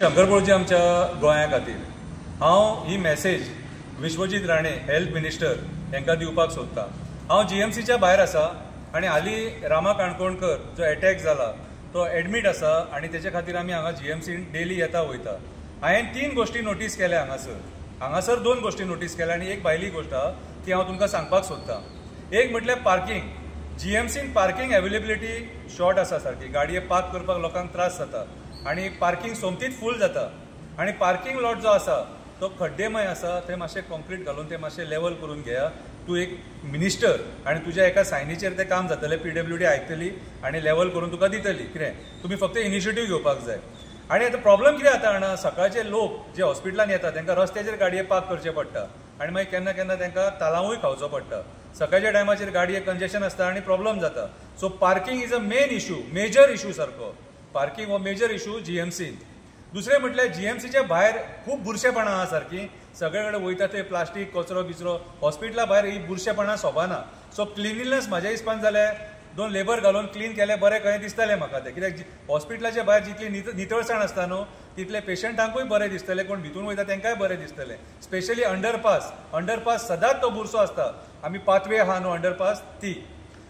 शंकरपळची आमच्या गोंया खातीर हांव ही message Vishwajit Rane health minister हांकां दिवपाक सोदतां। हांव जीएमसीच्या भायर आसा आनी हालीं रामा काणकोणकर जो अटॅक जाला तो एडमीट आसा आनी तेचे खातीर आमी हांगा जीएमसीन डेली येता वयता। हांवें 3 गोश्टी नोटीस केल्या हांगासर 2 गोश्टी नोटीस केल्या आनी एक भायली गोश्ट आहा ती हांव तुमकां सांगपाक सोदतां। एक म्हटल्यार पार्किंग। जीएमसीन पार्किंग अवेलेबिलिटी शॉर्ट आसा सारकी, गाडये पार्क करपाक लोकांक त्रास जाता आनी पार्किंग सोमतीच फूल जाता आनी पार्किंग लॉट जो आसा तो खड्डेमय आसा, थंय मातशें कॉन्क्रीट घालून ते मातशें लेवल करून घेया। तूं एक मिनिस्टर आनी तुज्या एका सायनीचेर तें काम जातलें, PWD आयकतली आनी लेवल करून तुका दितली। कितें तुमी फक्त इनिशिएटीव घेवपाक जाय। आनी आतां प्रॉब्लम कितें जाता जाणा, सकाळचे लोक जे हॉस्पिटलान येता तांकां रस्त्याचेर गाडये पार्क करचे पडटा आनी मागीर केन्ना केन्ना तांकां तालांवूय खावचो पडटा। सकाळच्या टायमाचेर गाडये कंजेशन आसता आनी प्रॉब्लम जाता। So parking is a main issue, major issue सारको। पार्किंग हो मेजर इशू जीएमसीन। दुसरें म्हटल्यार जीएमसीच्या भायर खूब बुरशेपणां आहा सारकी, सगळे कडेन वयता थंय प्लास्टीक कचरो बिचरो, हॉस्पिटला भायर ही बुरशेपणां सोबाना। सो क्लिनिनेस म्हाज्या हिसपान जाल्यार 2 लेबर घालून क्लीन केले बरें कहें दिसतलें म्हाका तें, कित्याक हॉस्पिटलाच्या भायर जितली नितळसाण आसता न्हू तितले पेशंटांकूय बरें दिसतलें, कोण भितून वयता तांकांय बरें दिसतलें। स्पेशली अंडरपास सदांच तो बुरसो आसता। आमी पाथवे आहा न्हू अंडरपास ती।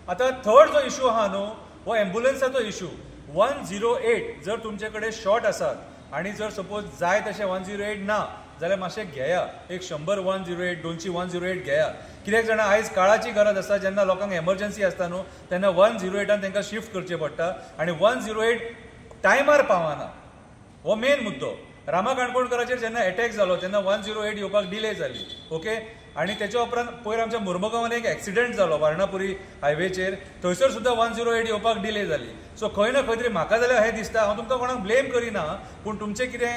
आतां थर्ड जो इशू आहा न्हू हो एम्बुलन्साचो इशू। 108 जर तुमचे कडेन शॉर्ट आसात आनी जर सपोज जाय तशें 108 ना जाल्यार मातशें घेया, एक 100 108 200 108 घेया। कित्याक जाणा आयज काळाची गरज आसा, जेन्ना लोकांक एमर्जन्सी आसता न्हू तेन्ना 108 तांकां शिफ्ट करचें पडटा आनी 108 टायमार पावना, हो मेन मुद्दो। रामा काणकोणकराचेर जेन्ना अटॅक जालो तेन्ना 108 येवपाक डिले जाली, ओके। आनी तेच्या उपरांत पयर आमच्या मुर्मगांवान एक एक्सिडेंट जालो वार्णापुरी हायवेचेर, थंयसर सुद्दां 108 येवपाक डिले जाली। सो खंय ना खंय तरी म्हाका जाल्यार हें दिसता, हांव तुमकां कोणाक ब्लेम करिना, पूण तुमचें कितें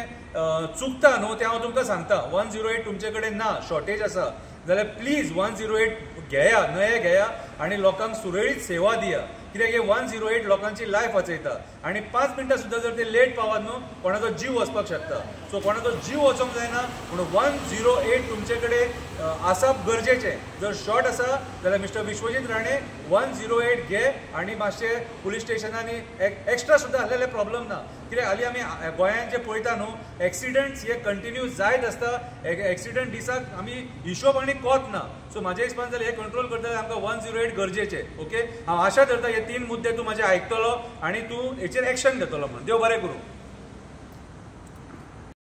चुकता न्हू तें हांव तुमकां सांगता। 108 तुमचे कडेन ना, शॉर्टेज आसा जाल्यार प्लीज 108 घेया, नये घेया आनी लोकांक सुरळीत सेवा दिया। कित्याक हे 108 लोकांची लायफ वाचयता आनी 5 मिनटां सुद्दां जर ते लेट पावत न्हू कोणाचो जीव वचपाक शकता। सो कोणाचो जीव वचोंक जायना म्हणून 108 तुमचे कडेन आसप गरजेचें। जर शॉर्ट आसा जाल्यार मिस्टर विश्वजीत राणे 108 घे आनी मातशें पुलीस स्टेशनांनी एक्स्ट्रा सुद्दां आहलेले प्रॉब्लम ना। कित्याक हालीं आमी गोंयांत जे पळयता न्हू एक्सिडंट्स हे कंटिन्यू जायत आसता, एक्सिडंट दिसाक आमी हिशोब आनी कोत ना। सो म्हाज्या हिसपान जाल्यार हे कंट्रोल करता आमकां 108 गरजेचें, ओके। हांव आशा धरता हे 3 मुद्दे तूं म्हाजे आयकतलो आनी तूं हेचेर एक्शन घेतलो म्हणून। देव बरें करूं।